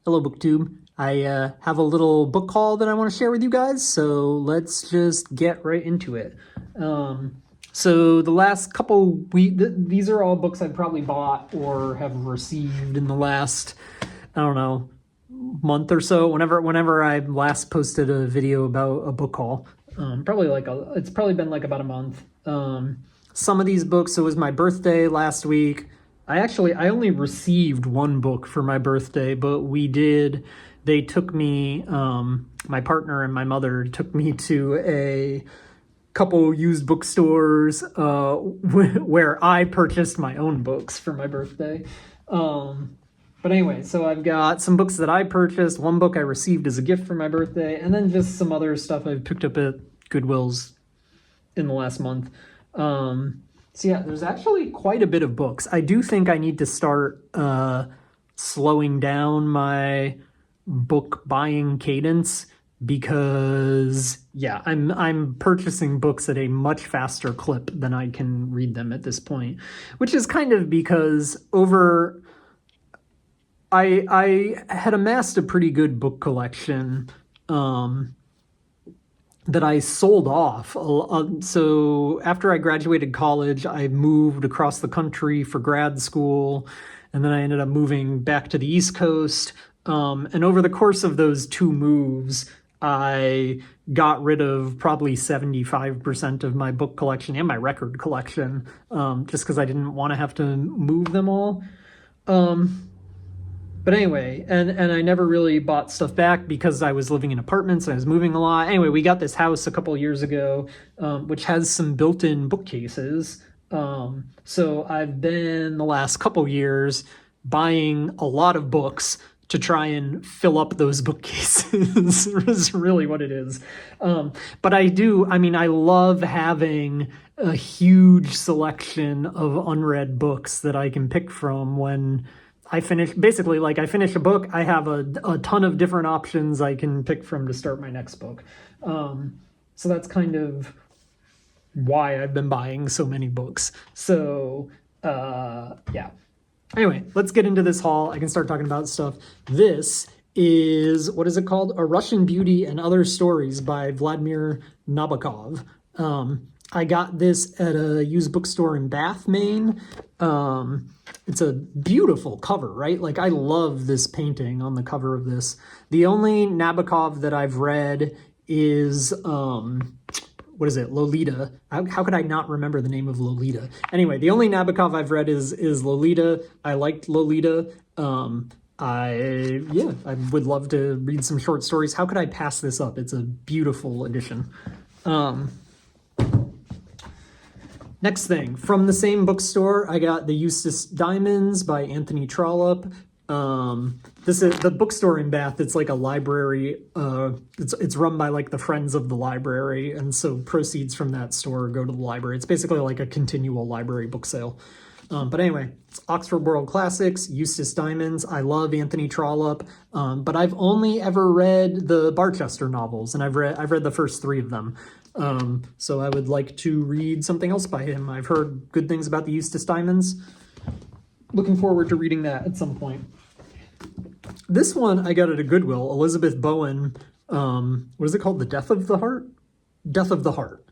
Hello, BookTube. I have a little book haul that I want to share with you guys, so let's just get right into it. So the last couple weeks, these are all books I probably bought or have received in the last, I don't know, month or so. Whenever I last posted a video about a book haul, it's probably been like about a month. Some of these books, it was my birthday last week. I only received one book for my birthday, but they took me, my partner and my mother took me to a couple used bookstores where I purchased my own books for my birthday. But anyway, so I've got some books that I purchased, one book I received as a gift for my birthday, and then just some other stuff I've picked up at Goodwill's in the last month. So yeah, there's actually quite a bit of books. I do think I need to start slowing down my book buying cadence because yeah, I'm purchasing books at a much faster clip than I can read them at this point, which is kind of because I had amassed a pretty good book collection that I sold off. So after I graduated college, I moved across the country for grad school, and then I ended up moving back to the East Coast. And over the course of those two moves, I got rid of probably 75% of my book collection and my record collection, just because I didn't want to have to move them all. But anyway, and I never really bought stuff back because I was living in apartments and I was moving a lot. Anyway, we got this house a couple years ago, which has some built-in bookcases. So I've been the last couple years buying a lot of books to try and fill up those bookcases is really what it is. But I love having a huge selection of unread books that I can pick from when I finish a book, I have a ton of different options I can pick from to start my next book. So that's kind of why I've been buying so many books. So, yeah. Anyway, let's get into this haul. I can start talking about stuff. This is, what is it called? A Russian Beauty and Other Stories by Vladimir Nabokov. I got this at a used bookstore in Bath, Maine. It's a beautiful cover, right? Like, I love this painting on the cover of this. The only Nabokov that I've read is, what is it? Lolita. How could I not remember the name of Lolita? Anyway, the only Nabokov I've read is Lolita. I liked Lolita. I would love to read some short stories. How could I pass this up? It's a beautiful edition. Next thing, from the same bookstore, I got the Eustace Diamonds by Anthony Trollope. This is the bookstore in Bath. It's like a library. It's run by like the Friends of the Library, and so proceeds from that store go to the library. It's basically like a continual library book sale. But anyway, it's Oxford World Classics, Eustace Diamonds. I love Anthony Trollope, but I've only ever read the Barchester novels, and I've read the first 3 of them. So I would like to read something else by him. I've heard good things about the Eustace Diamonds. Looking forward to reading that at some point. This one I got at a Goodwill, Elizabeth Bowen. What is it called? The Death of the Heart? Death of the Heart.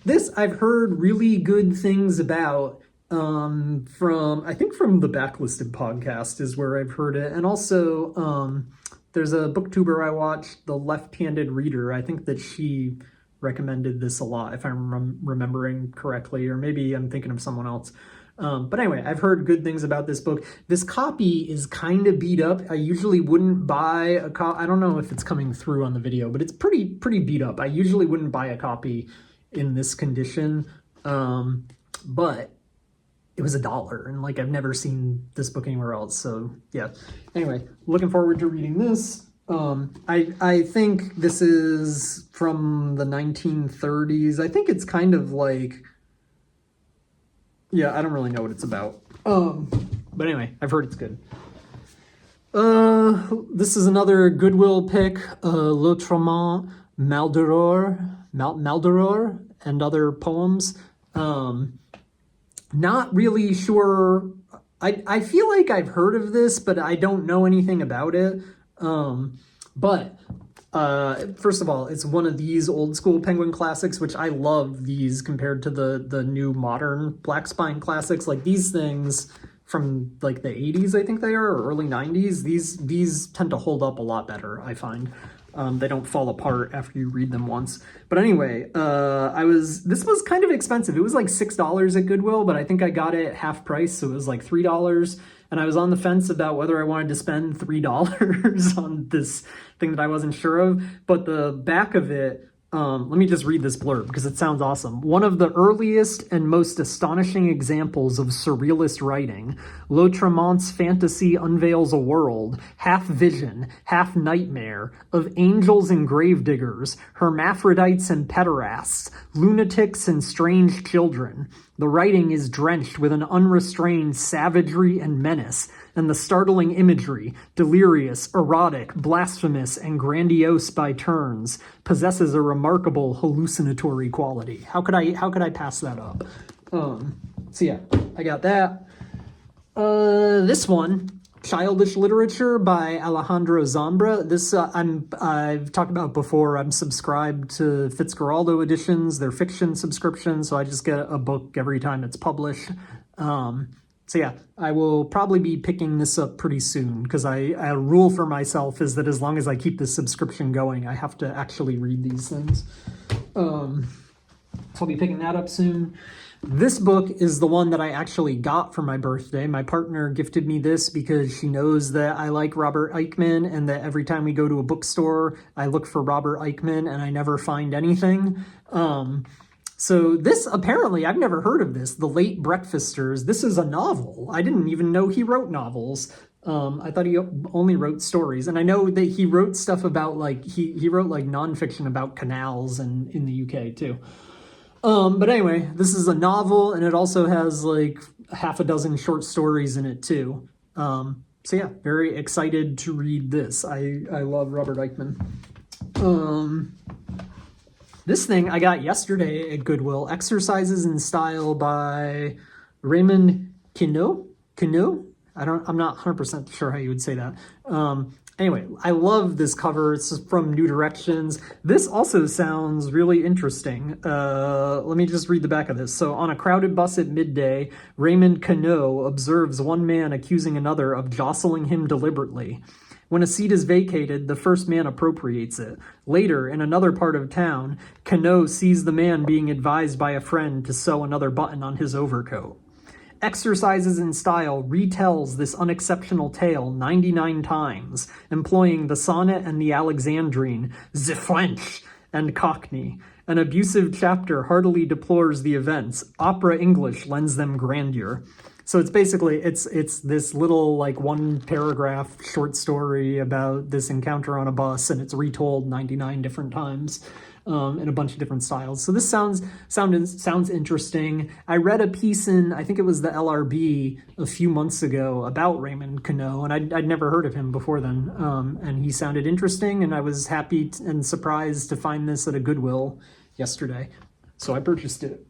This I've heard really good things about from the Backlisted podcast is where I've heard it. And also there's a booktuber I watched, The Left-Handed Reader. I think that she recommended this a lot, if I'm remembering correctly, or maybe I'm thinking of someone else. But anyway, I've heard good things about this book. This copy is kind of beat up. I usually wouldn't buy a copy. I don't know if it's coming through on the video, but it's pretty beat up. I usually wouldn't buy a copy in this condition, but it was $1, and like I've never seen this book anywhere else. So yeah. Anyway, looking forward to reading this. I think this is from the 1930s. I think it's kind of like, yeah, I don't really know what it's about. But anyway, I've heard it's good. This is another Goodwill pick, Lautréamont, Maldoror, and Other Poems. Not really sure I feel like I've heard of this, but I don't know anything about it. But first of all, it's one of these old school Penguin classics, which I love these compared to the new modern Black Spine classics. Like these things from like the 80s, I think they are, or early 90s. These tend to hold up a lot better, I find. They don't fall apart after you read them once. But anyway, this was kind of expensive. It was like $6 at Goodwill, but I think I got it half price, so it was like $3. And I was on the fence about whether I wanted to spend $3 on this thing that I wasn't sure of. But the back of it, let me just read this blurb because it sounds awesome. One of the earliest and most astonishing examples of surrealist writing, Lautréamont's fantasy unveils a world, half vision, half nightmare, of angels and gravediggers, hermaphrodites and pederasts, lunatics and strange children. The writing is drenched with an unrestrained savagery and menace, and the startling imagery, delirious, erotic, blasphemous, and grandiose by turns, possesses a remarkable hallucinatory quality. How could I pass that up? So yeah, I got that. This one, Childish Literature by Alejandro Zambra. This I've talked about before. I'm subscribed to Fitzgeraldo editions, their fiction subscription, so I just get a book every time it's published. So yeah, I will probably be picking this up pretty soon because a rule for myself is that as long as I keep this subscription going, I have to actually read these things. So I'll be picking that up soon. This book is the one that I actually got for my birthday. My partner gifted me this because she knows that I like Robert Aickman and that every time we go to a bookstore, I look for Robert Aickman and I never find anything. So this, apparently, I've never heard of this, The Late Breakfasters. This is a novel. I didn't even know he wrote novels. I thought he only wrote stories. And I know that he wrote stuff about, like, he wrote, like, nonfiction about canals and in the UK, too. But anyway, this is a novel, and it also has, like, half a dozen short stories in it, too. So yeah, very excited to read this. I love Robert Aickman. This thing I got yesterday at Goodwill, Exercises in Style by Raymond Queneau? I'm not 100% sure how you would say that. Anyway, I love this cover. It's from New Directions. This also sounds really interesting. Let me just read the back of this. So, on a crowded bus at midday, Raymond Queneau observes one man accusing another of jostling him deliberately. When a seat is vacated, the first man appropriates it. Later, in another part of town, Queneau sees the man being advised by a friend to sew another button on his overcoat. Exercises in Style retells this unexceptional tale 99 times, employing the sonnet and the Alexandrine, the French, and Cockney. An abusive chapter heartily deplores the events. Opera English lends them grandeur. So it's basically, it's this little, like, one paragraph short story about this encounter on a bus, and it's retold 99 different times in a bunch of different styles. So this sounds interesting. I read a piece in, I think it was the LRB a few months ago about Raymond Queneau, and I'd never heard of him before then. And he sounded interesting, and I was happy and surprised to find this at a Goodwill yesterday. So I purchased it.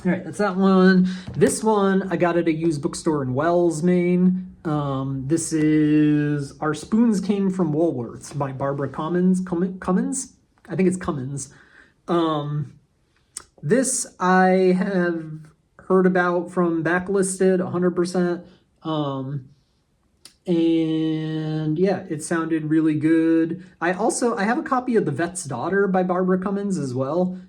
All right, that's that one. This one, I got at a used bookstore in Wells, Maine. This is Our Spoons Came from Woolworths by Barbara Comyns. I think it's Comyns. This I have heard about from Backlisted 100%. And yeah, it sounded really good. I have a copy of The Vet's Daughter by Barbara Comyns as well.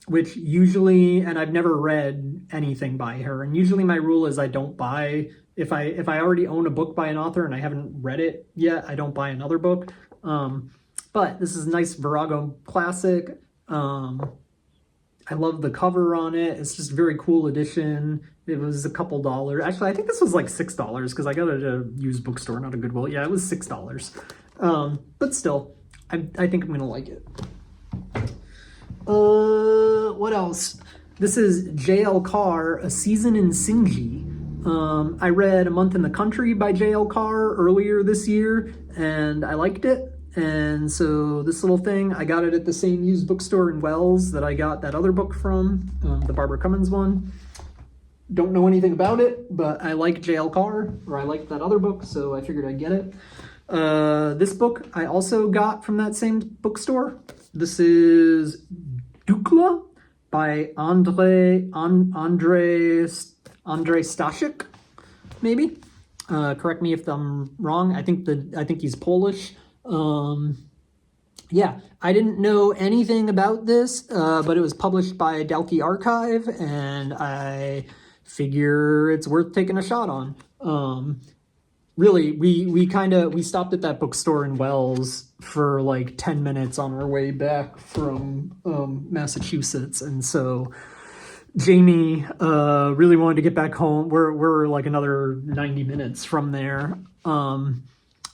Which usually, and I've never read anything by her, and usually my rule is I don't buy, if I already own a book by an author and I haven't read it yet, I don't buy another book. But this is a nice Virago classic. I love the cover on it. It's just a very cool edition. It was a couple dollars. Actually, I think this was like $6 because I got it at a used bookstore, not a Goodwill. Yeah, it was $6. But still, I think I'm gonna like it. What else? This is J.L. Carr, A Season in Sinji. I read A Month in the Country by J.L. Carr earlier this year, and I liked it. And so this little thing, I got it at the same used bookstore in Wells that I got that other book from, the Barbara Comyns one. don't know anything about it, but I like J.L. Carr, or I like that other book, so I figured I'd get it. This book I also got from that same bookstore. This is Dukla by Andrzej Stasiuk, maybe. Correct me if I'm wrong. I think he's Polish. Yeah, I didn't know anything about this, but it was published by Dalkey Archive, and I figure it's worth taking a shot on. Really, we stopped at that bookstore in Wells for like 10 minutes on our way back from Massachusetts, and so Jamie really wanted to get back home. We're like another 90 minutes from there.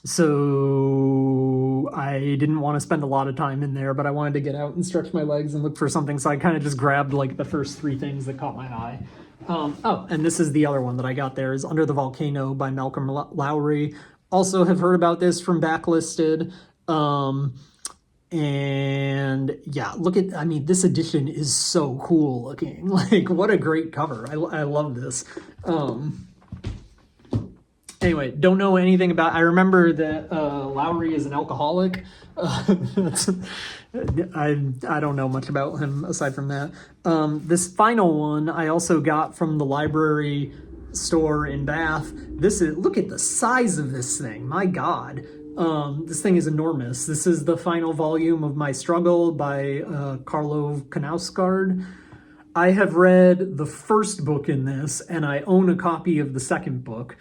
So I didn't want to spend a lot of time in there, but I wanted to get out and stretch my legs and look for something. So I kind of just grabbed like the first 3 things that caught my eye. Oh, and this is the other one that I got there, is Under the Volcano by Malcolm Lowry. Also have heard about this from Backlisted. And yeah, I mean, this edition is so cool looking. Like, what a great cover. I love this. Anyway, don't know anything about. I remember that Lowry is an alcoholic. I don't know much about him aside from that. This final one I also got from the library store in Bath. Look at the size of this thing. My God, this thing is enormous. This is the final volume of My Struggle by Karl Knausgaard. I have read the first book in this, and I own a copy of the second book.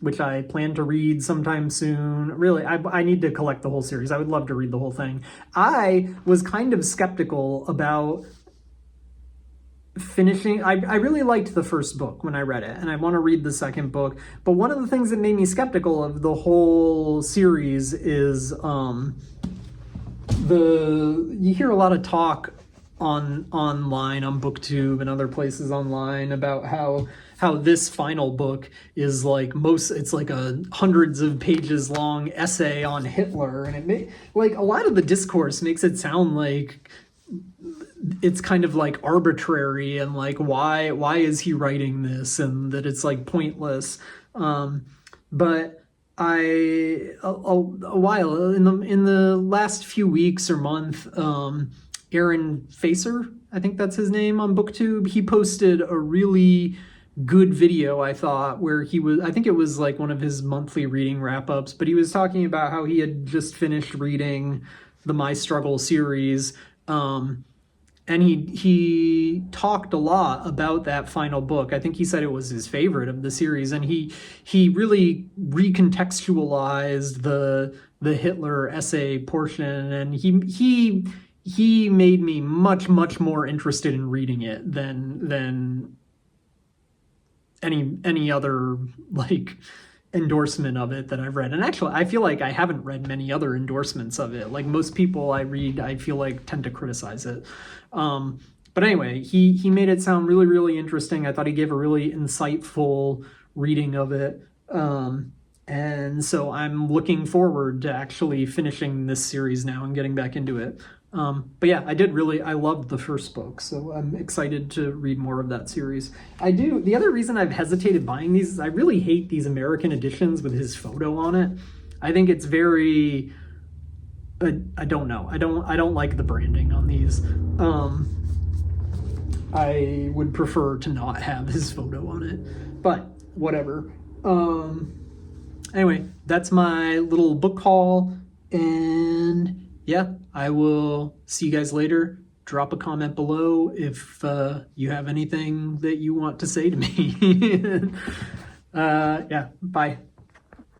Which I plan to read sometime soon. Really, I need to collect the whole series. I would love to read the whole thing. I was kind of skeptical about finishing. I really liked the first book when I read it, and I want to read the second book. But one of the things that made me skeptical of the whole series is you hear a lot of talk online on BookTube and other places online about how this final book is like it's like a hundreds of pages long essay on Hitler, and like a lot of the discourse makes it sound like it's kind of like arbitrary and like why is he writing this, and that it's like pointless. But a while in the last few weeks or month, Aaron Facer, I think that's his name, on BookTube, he posted a really good video, I thought, where I think it was like one of his monthly reading wrap-ups, but he was talking about how he had just finished reading the My Struggle series, and he talked a lot about that final book. I think he said it was his favorite of the series, and he really recontextualized the Hitler essay portion, and he made me much more interested in reading it than any other like endorsement of it that I've read. And actually, I feel like I haven't read many other endorsements of it. Like most people I read, I feel like tend to criticize it. But anyway, he made it sound really interesting. I thought he gave a really insightful reading of it. And so I'm looking forward to actually finishing this series now and getting back into it. But yeah, I loved the first book, so I'm excited to read more of that series. The other reason I've hesitated buying these is I really hate these American editions with his photo on it. I think it's very, I don't know. I don't like the branding on these. I would prefer to not have his photo on it, but whatever. Anyway, that's my little book haul, and yeah, I will see you guys later. Drop a comment below if you have anything that you want to say to me. Yeah, bye.